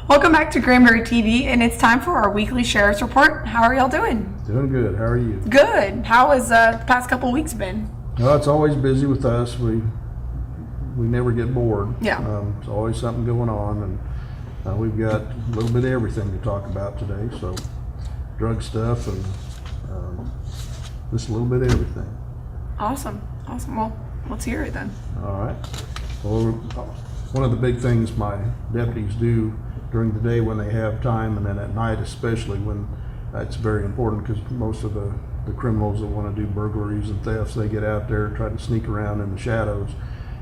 Welcome back to Granbury TV, and it's time for our weekly sheriff's report. How are y'all doing? Doing good. How are you? Good. How has the past couple weeks been? Well, it's always busy with us. We never get bored. Yeah. There's always something going on, and we've got a little bit of everything to talk about today. So, drug stuff and just a little bit of everything. Awesome. Well, let's hear it then. All right. Well, one of the big things my deputies do during the day when they have time, and then at night especially, when it's very important because most of the criminals that want to do burglaries and thefts, they get out there and try to sneak around in the shadows,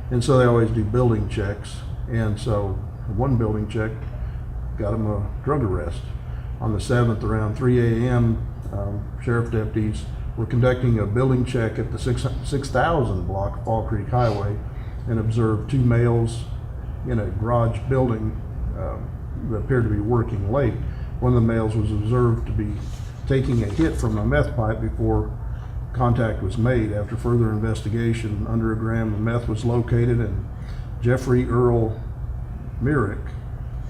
and so they always do building checks. And so one building check got them a drug arrest. On the 7th around 3 a.m. Sheriff deputies were conducting a building check at the 6000 block of Fall Creek Highway and observed two males in a garage building that appeared to be working late. One of the males was observed to be taking a hit from a meth pipe before contact was made. After further investigation, under a gram of meth was located, and Jeffrey Earl Myrick,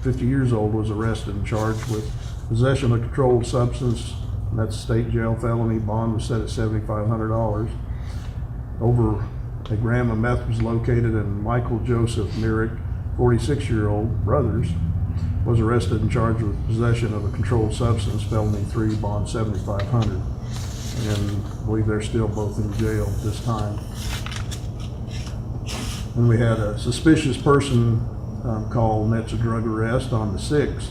50 years old, was arrested and charged with possession of a controlled substance. And that's a state jail felony. Bond was set at $7,500. Over a gram of meth was located, and Michael Joseph Myrick, 46-year-old, brothers, was arrested and charged with possession of a controlled substance, felony 3, bond $7,500. And I believe they're still both in jail at this time. And we had a suspicious person call, and that's a drug arrest on the 6th.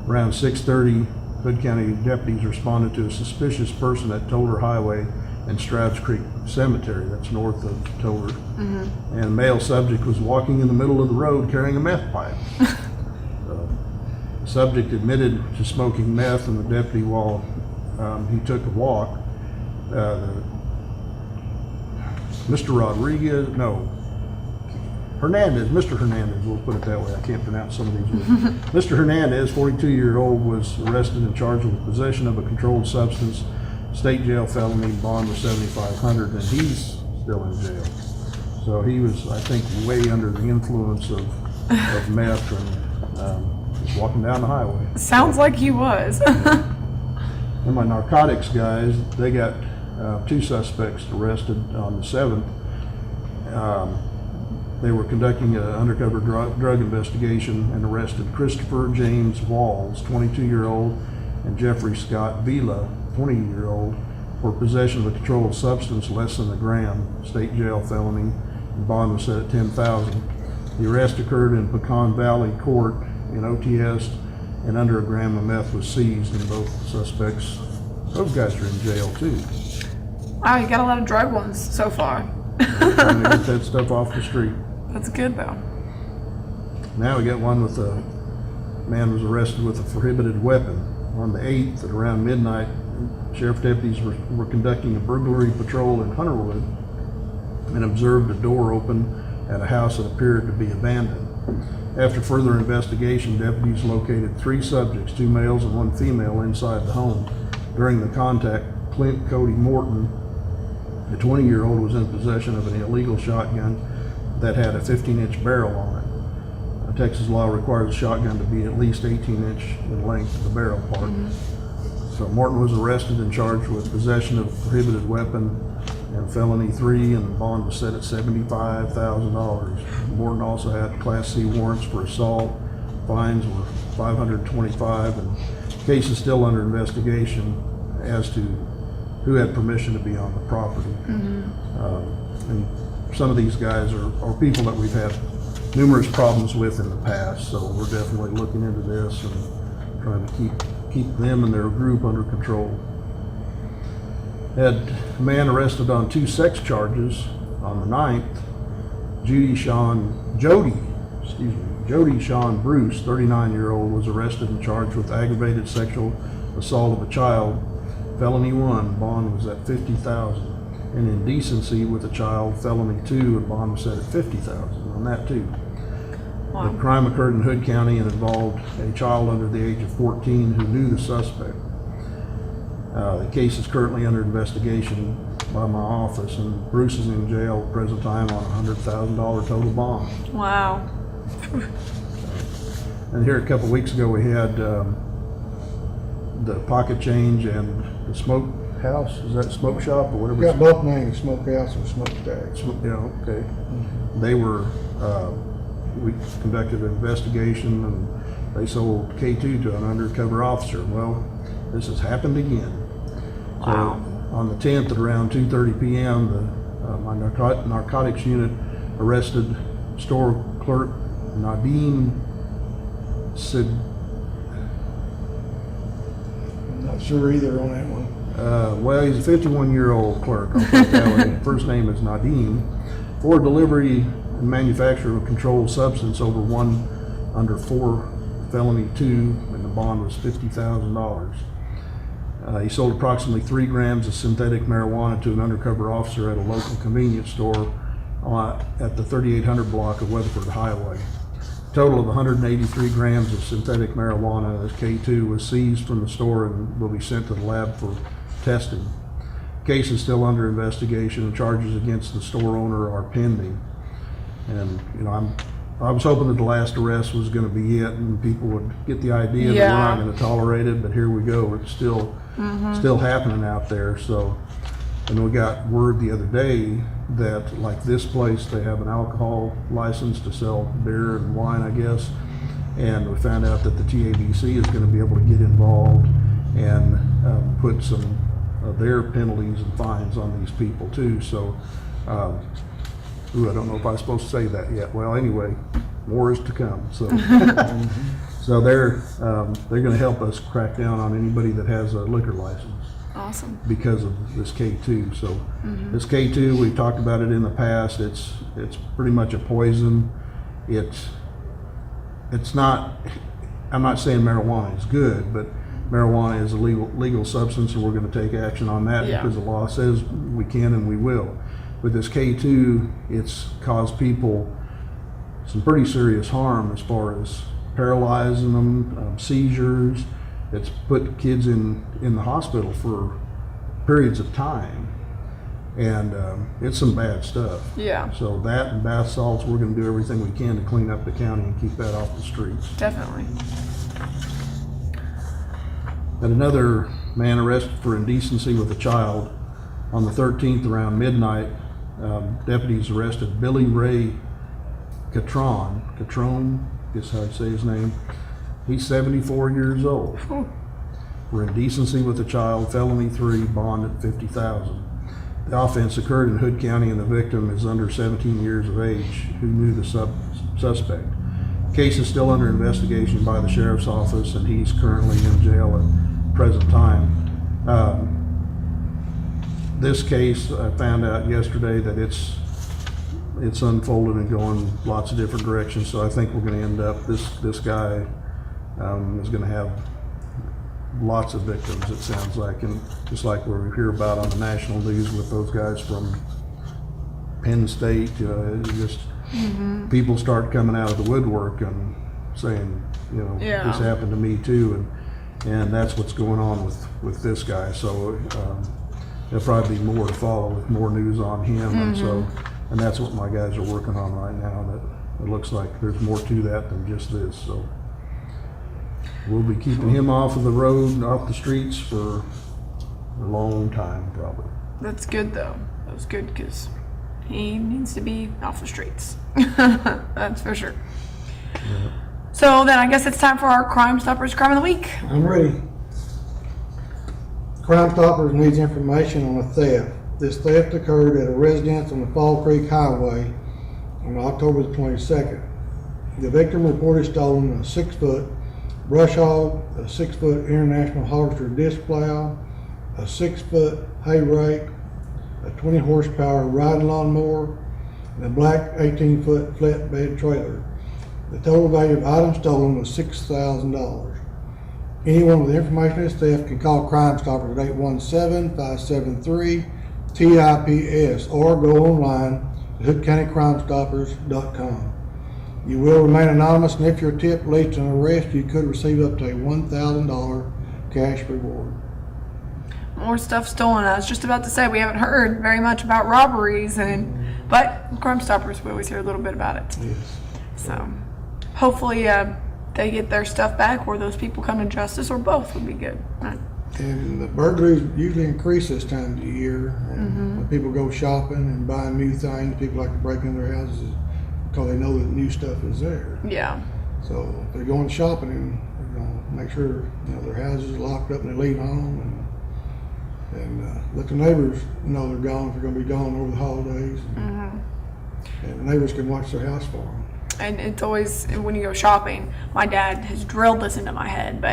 Around 6:30, Hood County deputies responded to a suspicious person at Toller Highway and Stroud's Creek Cemetery, that's north of Toller. Mm-hmm. And a male subject was walking in the middle of the road carrying a meth pipe. The subject admitted to smoking meth, and the deputy, while he took a walk, Mr. Hernandez, we'll put it that way, I can't pronounce some of these words. Mr. Hernandez, 42-year-old, was arrested and charged with possession of a controlled substance, state jail felony, bond was $7,500, and he's still in jail. So he was, I think, way under the influence of meth and just walking down the highway. Sounds like he was. And my narcotics guys, they got two suspects arrested on the 7th. They were conducting an undercover drug investigation and arrested Christopher James Walls, 22-year-old, and Jeffrey Scott Vila, 20-year-old, for possession of a controlled substance less than a gram, state jail felony, and bond was set at $10,000. The arrest occurred in Pecan Valley Court in OTS, and under a gram of meth was seized, and both suspects, those guys are in jail too. Wow, you got a lot of drug ones so far. Trying to get that stuff off the street. That's good though. Now we got one with a man was arrested with a prohibited weapon. On the 8th at around midnight, sheriff deputies were conducting a burglary patrol in Hunterwood and observed a door open at a house that appeared to be abandoned. After further investigation, deputies located 3 subjects, 2 males and 1 female, inside the home. During the contact, Clint Cody Morton, the 20-year-old, was in possession of an illegal shotgun that had a 15-inch barrel on it. Texas law requires a shotgun to be at least 18-inch in length, the barrel part. Mm-hmm. So Morton was arrested and charged with possession of a prohibited weapon and felony 3, and the bond was set at $75,000. Morton also had Class C warrants for assault. Fines were $525, and the case is still under investigation as to who had permission to be on the property. Mm-hmm. And some of these guys are people that we've had numerous problems with in the past, so we're definitely looking into this and trying to keep them and their group under control. Had a man arrested on 2 sex charges on the 9th. Jody Sean Bruce, 39-year-old, was arrested and charged with aggravated sexual assault of a child. Felony 1, bond was at $50,000. And indecency with a child, felony 2, and bond was set at $50,000 on that too. Wow. The crime occurred in Hood County and involved a child under the age of 14 who knew the suspect. The case is currently under investigation by my office, and Bruce is in jail at the present time on a $100,000 total bond. Wow. And here a couple of weeks ago we had the pocket change and the smoke house. Is that smoke shop or whatever? We got both names, smokehouse and smokestack. Yeah, okay. They were, we conducted an investigation and they sold K2 to an undercover officer. Well, this has happened again. Wow. So on the 10th at around 2:30 p.m., my narcotics unit arrested store clerk Nadim Sid. I'm not sure either on that one. Well, he's a 51-year-old clerk. I'll put it that way. First name is Nadim. For delivery and manufacture of a controlled substance over 1 under 4, felony 2, and the bond was $50,000. He sold approximately 3 grams of synthetic marijuana to an undercover officer at a local convenience store at the 3800 block of Weatherford Highway. A total of 183 grams of synthetic marijuana as K2 was seized from the store and will be sent to the lab for testing. The case is still under investigation and charges against the store owner are pending. And I was hoping that the last arrest was going to be it and people would get the idea that we're not going to tolerate it, but here we go. It's still happening out there. So, and we got word the other day that like this place, they have an alcohol license to sell beer and wine, I guess. And we found out that the TABC is going to be able to get involved and put some of their penalties and fines on these people too. So, I don't know if I'm supposed to say that yet. Well, anyway, more is to come. So, so they're going to help us crack down on anybody that has a liquor license. Awesome. Because of this K2. So this K2, we've talked about it in the past. It's pretty much a poison. It's not. I'm not saying marijuana is good, but marijuana is a legal substance, and we're going to take action on that because the law says we can and we will. With this K2, it's caused people some pretty serious harm as far as paralyzing them, seizures. It's put kids in the hospital for periods of time, and it's some bad stuff. Yeah. So that and bath salts, we're going to do everything we can to clean up the county and keep that off the streets. Definitely. And another man arrested for indecency with a child on the 13th around midnight. Deputies arrested Billy Ray Catrone, is how you say his name. He's 74 years old. For indecency with a child, felony 3, bond at $50,000. The offense occurred in Hood County and the victim is under 17 years of age who knew the suspect. The case is still under investigation by the sheriff's office and he's currently in jail at the present time. This case, I found out yesterday that it's unfolded and going lots of different directions. So I think we're going to end up, this guy is going to have lots of victims, it sounds like, and just like we hear about on the national news with those guys from Penn State, people start coming out of the woodwork and saying, this happened to me too, and that's what's going on with this guy. So there'll probably be more to follow with more news on him, and that's what my guys are working on right now. That it looks like there's more to that than just this. So we'll be keeping him off of the road and off the streets for a long time, probably. That's good though. That's good because he needs to be off the streets. That's for sure. Yeah. So then I guess it's time for our Crime Stoppers Crime of the Week. I'm ready. Crime Stoppers needs information on a theft. This theft occurred at a residence on the Fall Creek Highway on October the 22nd. The victim reported stolen a 6-foot brush hog, a 6-foot International Harvester disc plow, a 6-foot hay rake, a 20 horsepower riding lawnmower, and a black 18-foot flatbed trailer. The total value of items stolen was $6,000. Anyone with information of this theft can call Crime Stoppers at 817-573-TIPS or go online to hoodcountycrimestoppers.com. You will remain anonymous, and if your tip leads to an arrest, you could receive up to a $1,000 cash reward. More stuff stolen. I was just about to say we haven't heard very much about robberies, but Crime Stoppers, we always hear a little bit about it. Yes. So hopefully they get their stuff back, or those people come to justice, or both would be good. Right. And the burglaries usually increase this time of the year. And when people go shopping and buying new things, people like to break into their houses because they know that new stuff is there. Yeah. So if they're going shopping, and they're going to make sure their houses are locked up and they leave home, and let the neighbors know they're gone if they're going to be gone over the holidays. And the neighbors can watch their house for them. And it's always, when you go shopping, my dad has drilled this into my head,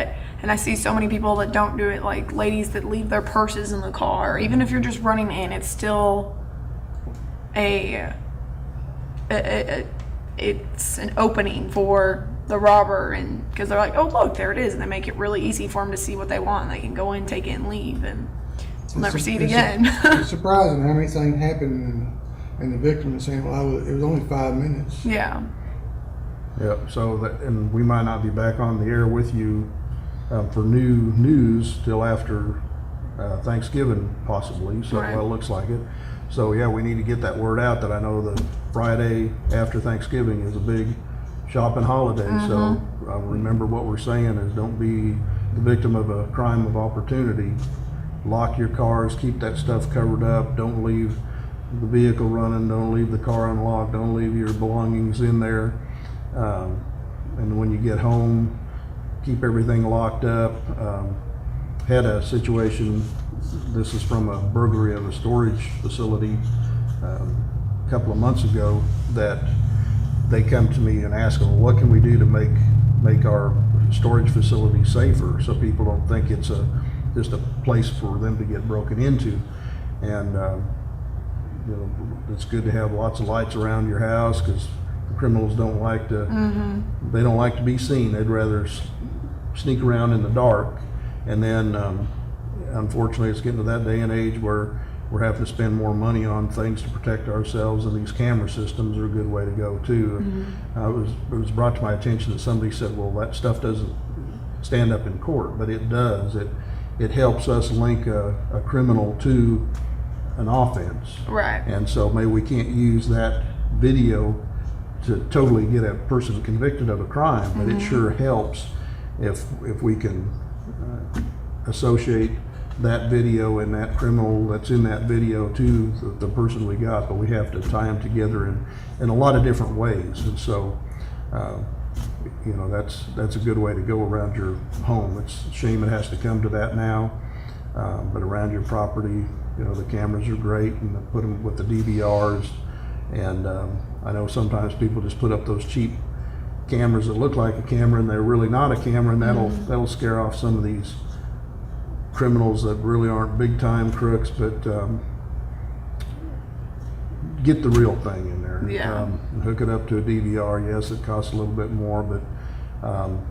and I see so many people that don't do it, like ladies that leave their purses in the car. Even if you're just running in, it's still it's an opening for the robber, and because they're like, oh look, there it is, and they make it really easy for them to see what they want, and they can go in, take it, and leave, and we'll never see it again. It's surprising how many things happen, and the victim is saying, well, it was only 5 minutes. Yeah. Yep, so that, and we might not be back on the air with you for new news till after Thanksgiving, possibly, so Right. well, it looks like it. So yeah, we need to get that word out that I know the Friday after Thanksgiving is a big shopping holiday. So remember what we're saying is don't be the victim of a crime of opportunity. Lock your cars, keep that stuff covered up, don't leave the vehicle running, don't leave the car unlocked, don't leave your belongings in there. And when you get home, keep everything locked up. Had a situation, this is from a burglary of a storage facility a couple of months ago, that they come to me and ask, well, what can we do to make our storage facility safer so people don't think it's just a place for them to get broken into. And it's good to have lots of lights around your house, because criminals don't like to they don't like to be seen. They'd rather sneak around in the dark. And then unfortunately it's getting to that day and age where we're having to spend more money on things to protect ourselves, and these camera systems are a good way to go too. It was brought to my attention that somebody said, well, that stuff doesn't stand up in court, but it does. It helps us link a criminal to an offense. Right. And so maybe we can't use that video to totally get a person convicted of a crime, but it sure helps if we can associate that video and that criminal that's in that video to the person we got. But we have to tie them together in a lot of different ways. And so that's a good way to go around your home. It's a shame it has to come to that now, but around your property, the cameras are great, and they put them with the DVRs. And I know sometimes people just put up those cheap cameras that look like a camera and they're really not a camera, and that'll scare off some of these criminals that really aren't big time crooks, but get the real thing in there. Yeah. And hook it up to a DVR. Yes, it costs a little bit more, but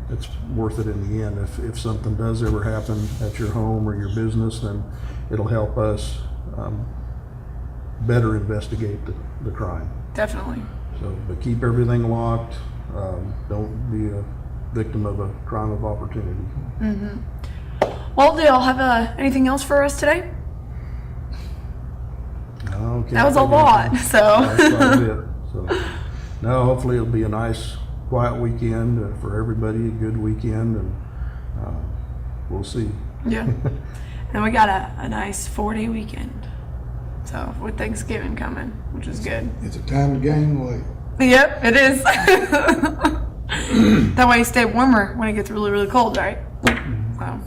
it's worth it in the end. If something does ever happen at your home or your business, then it'll help us better investigate the crime. Definitely. So, but keep everything locked. Don't be a victim of a crime of opportunity. Well, do y'all have anything else for us today? Okay. That was a lot, so. That's about it. So, no, hopefully it'll be a nice, quiet weekend for everybody, a good weekend, and we'll see. Yeah. And we got a nice 4-day weekend. So, with Thanksgiving coming, which is good. It's a time to gain weight. Yep, it is. That way you stay warmer when it gets really, really cold, right? So.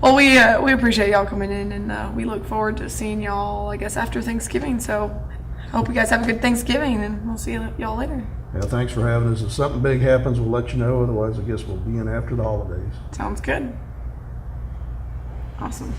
Well, we appreciate y'all coming in, and we look forward to seeing y'all, I guess, after Thanksgiving. So, I hope you guys have a good Thanksgiving, and we'll see y'all later. Yeah, thanks for having us. If something big happens, we'll let you know. Otherwise, I guess we'll be in after the holidays. Sounds good. Awesome.